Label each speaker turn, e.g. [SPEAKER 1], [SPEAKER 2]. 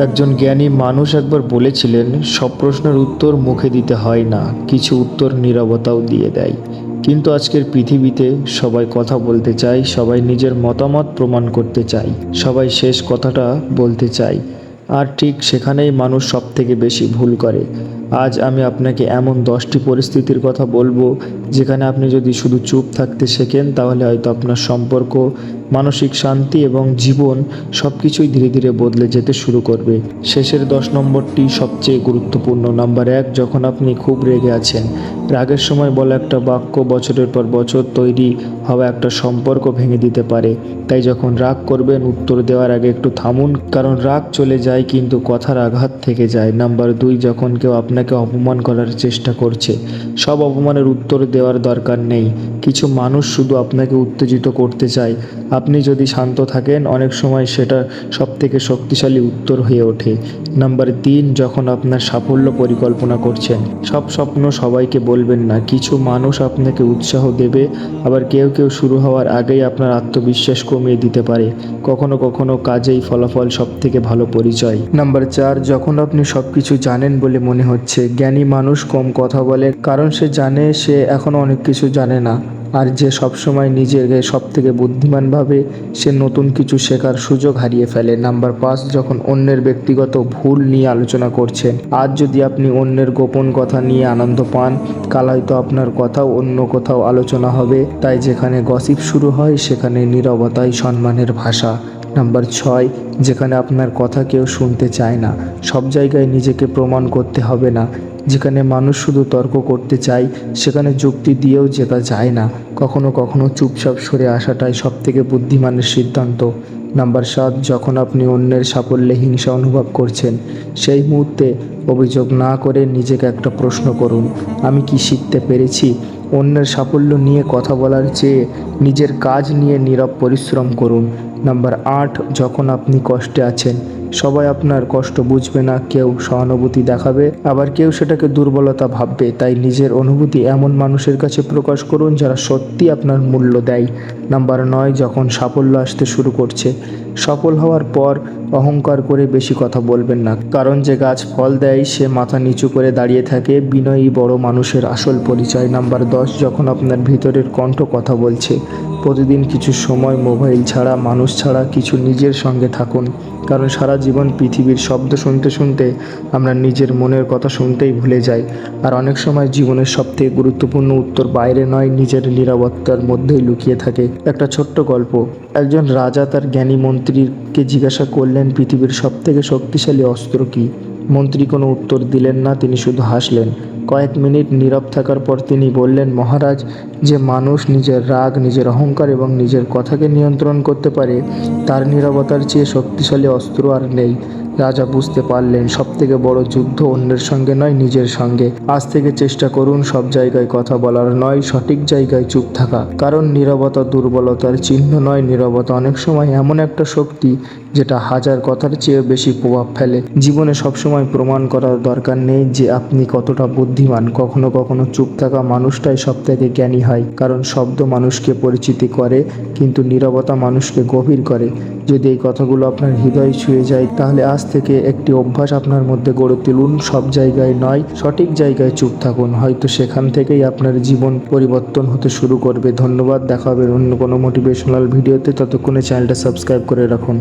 [SPEAKER 1] একজন জ্ঞানী মানুষ একবার বলেছিলেন, সব প্রশ্নের উত্তর মুখে দিতে হয় না, কিছু উত্তর নীরবতাও দিয়ে দেয়। কিন্তু আজকের পৃথিবীতে সবাই কথা বলতে চায়, সবাই নিজের মতামত প্রমাণ করতে চায়, সবাই শেষ কথাটা বলতে চায়। আর ঠিক সেখানেই মানুষ সবথেকে বেশি ভুল করে। আজ আমি আপনাকে এমন 10টি পরিস্থিতির কথা বলবো, যেখানে আপনি যদি শুধু চুপ থাকতে শেখেন, তাহলে হয়তো আপনার সম্পর্ক, মানসিক শান্তি এবং জীবন সব কিছুই ধীরে ধীরে বদলে যেতে শুরু করবে। শেষের 10 নম্বরটি সবচেয়ে গুরুত্বপূর্ণ। নাম্বার 1, যখন আপনি খুব রেগে আছেন। রাগের সময় বলা একটা বাক্য বছরের পর বছর তৈরি হওয়া একটা সম্পর্ক ভেঙে দিতে পারে। তাই যখন রাগ করবেন, উত্তর দেওয়ার আগে একটু থামুন, কারণ রাগ চলে যায় কিন্তু কথার আঘাত থেকে যায়। নাম্বার 2, যখন কেউ আপনাকে অপমান করার চেষ্টা করছে। সব অপমানের উত্তর দেওয়ার দরকার নেই, কিছু মানুষ শুধু আপনাকে উত্তেজিত করতে চায়। আপনি যদি শান্ত থাকেন, অনেক সময় সেটা সবথেকে শক্তিশালী উত্তর হয়ে ওঠে। নাম্বার 3, যখন আপনার সাফল্য পরিকল্পনা করছেন। সব স্বপ্ন সবাইকে বলবেন না, কিছু মানুষ আপনাকে উৎসাহ দেবে, আবার কেউ কেউ শুরু হওয়ার আগেই আপনার আত্মবিশ্বাস কমিয়ে দিতে পারে। কখনো কখনো কাজেই ফলাফল সবথেকে ভালো পরিচয়। নাম্বার 4, যখন আপনি সব কিছু জানেন বলে মনে হচ্ছে। জ্ঞানী মানুষ কম কথা বলে, কারণ সে জানে সে এখনও অনেক কিছু জানে না। আর যে সবসময় নিজেকে সবথেকে বুদ্ধিমান ভাবে, সে নতুন কিছু শেখার সুযোগ হারিয়ে ফেলে। নাম্বার 5, যখন অন্যের ব্যক্তিগত ভুল নিয়ে আলোচনা করছেন। আজ যদি আপনি অন্যের গোপন কথা নিয়ে আনন্দ পান, কাল হয়তো আপনার কথাও অন্য কোথাও আলোচনা হবে। তাই যেখানে গসিপ শুরু হয়, সেখানে নীরবতাই সম্মানের ভাষা। নাম্বার 6, যেখানে আপনার কথা কেউ শুনতে চায় না। সব জায়গায় নিজেকে প্রমাণ করতে হবে না। যেখানে মানুষ শুধু তর্ক করতে চায়, সেখানে যুক্তি দিয়েও জেতা যায় না। কখনো কখনো চুপচাপ সরে আসাটাই সবথেকে বুদ্ধিমানের সিদ্ধান্ত। নাম্বার 7, যখন আপনি অন্যের সাফল্যে হিংসা অনুভব করছেন। সেই মুহূর্তে অভিযোগ না করে নিজেকে একটা প্রশ্ন করুন, আমি কি শিখতে পেরেছি? অন্যের সাফল্য নিয়ে কথা বলার চেয়ে নিজের কাজ নিয়ে নীরব পরিশ্রম করুন। নাম্বার 8, যখন আপনি কষ্টে আছেন। সবাই আপনার কষ্ট বুঝবে না, কেউ সহানুভূতি দেখাবে, আবার কেউ সেটাকে দুর্বলতা ভাববে। তাই নিজের অনুভূতি এমন মানুষের কাছে প্রকাশ করুন যারা সত্যি আপনার মূল্য দেয়। নাম্বার 9, যখন সাফল্য আসতে শুরু করছে। সফল হওয়ার পর অহংকার করে বেশি কথা বলবেন না, কারণ যে গাছ ফল দেয় সে মাথা নিচু করে দাঁড়িয়ে থাকে। বিনয়ী বড় মানুষের আসল পরিচয়। নাম্বার 10, যখন আপনার ভিতরের কণ্ঠ কথা বলছে। প্রতিদিন কিছু সময় মোবাইল ছাড়া, মানুষ ছাড়া কিছু নিজের সঙ্গে থাকুন, কারণ সারা জীবন পৃথিবীর শব্দ শুনতে শুনতে আমরা নিজের মনের কথা শুনতেই ভুলে যাই। আর অনেক সময় জীবনের সবথেকে গুরুত্বপূর্ণ উত্তর বাইরে নয়, নিজের নিরাপত্তার মধ্যেই লুকিয়ে থাকে। একটা ছোট্ট গল্প। একজন রাজা তার জ্ঞানী মন্ত্রীকে জিজ্ঞাসা করলেন, পৃথিবীর সবথেকে শক্তিশালী অস্ত্র কী? মন্ত্রী কোনো উত্তর দিলেন না, তিনি শুধু হাসলেন। কয়েক মিনিট নীরব থাকার পর তিনি বললেন, মহারাজ, যে মানুষ নিজের রাগ, নিজের অহংকার এবং নিজের কথাকে নিয়ন্ত্রণ করতে পারে, তার নীরবতার চেয়ে শক্তিশালী অস্ত্র আর নেই। রাজা বুঝতে পারলেন, সবথেকে বড় যুদ্ধ অন্যের সঙ্গে নয়, নিজের সঙ্গে। আজ থেকে চেষ্টা করুন সব জায়গায় কথা বলার নয়, সঠিক জায়গায় চুপ থাকা। কারণ নীরবতা দুর্বলতার চিহ্ন নয়, নীরবতা অনেক সময় এমন একটা শক্তি যেটা হাজার কথার চেয়ে বেশি প্রভাব ফেলে। জীবনে সবসময় প্রমাণ করার দরকার নেই যে আপনি কতটা বুদ্ধিমান। কখনো কখনো চুপ থাকা মানুষটাই সবথেকে জ্ঞানী হয়, কারণ শব্দ মানুষকে পরিচিতি করে, কিন্তু নীরবতা মানুষকে গভীর করে। যদি এই কথাগুলো আপনার হৃদয় ছুঁয়ে যায়, তাহলে আজ থেকে একটি অভ্যাস আপনার মধ্যে গড়ে তুলুন, সব জায়গায় নয়, সঠিক জায়গায় চুপ থাকুন। হয়তো সেখান থেকেই আপনার জীবন পরিবর্তন হতে শুরু করবে। ধন্যবাদ, দেখা হবে অন্য কোনো মোটিভেশনাল ভিডিওতে। ততক্ষণে চ্যানেলটা সাবস্ক্রাইব করে রাখুন।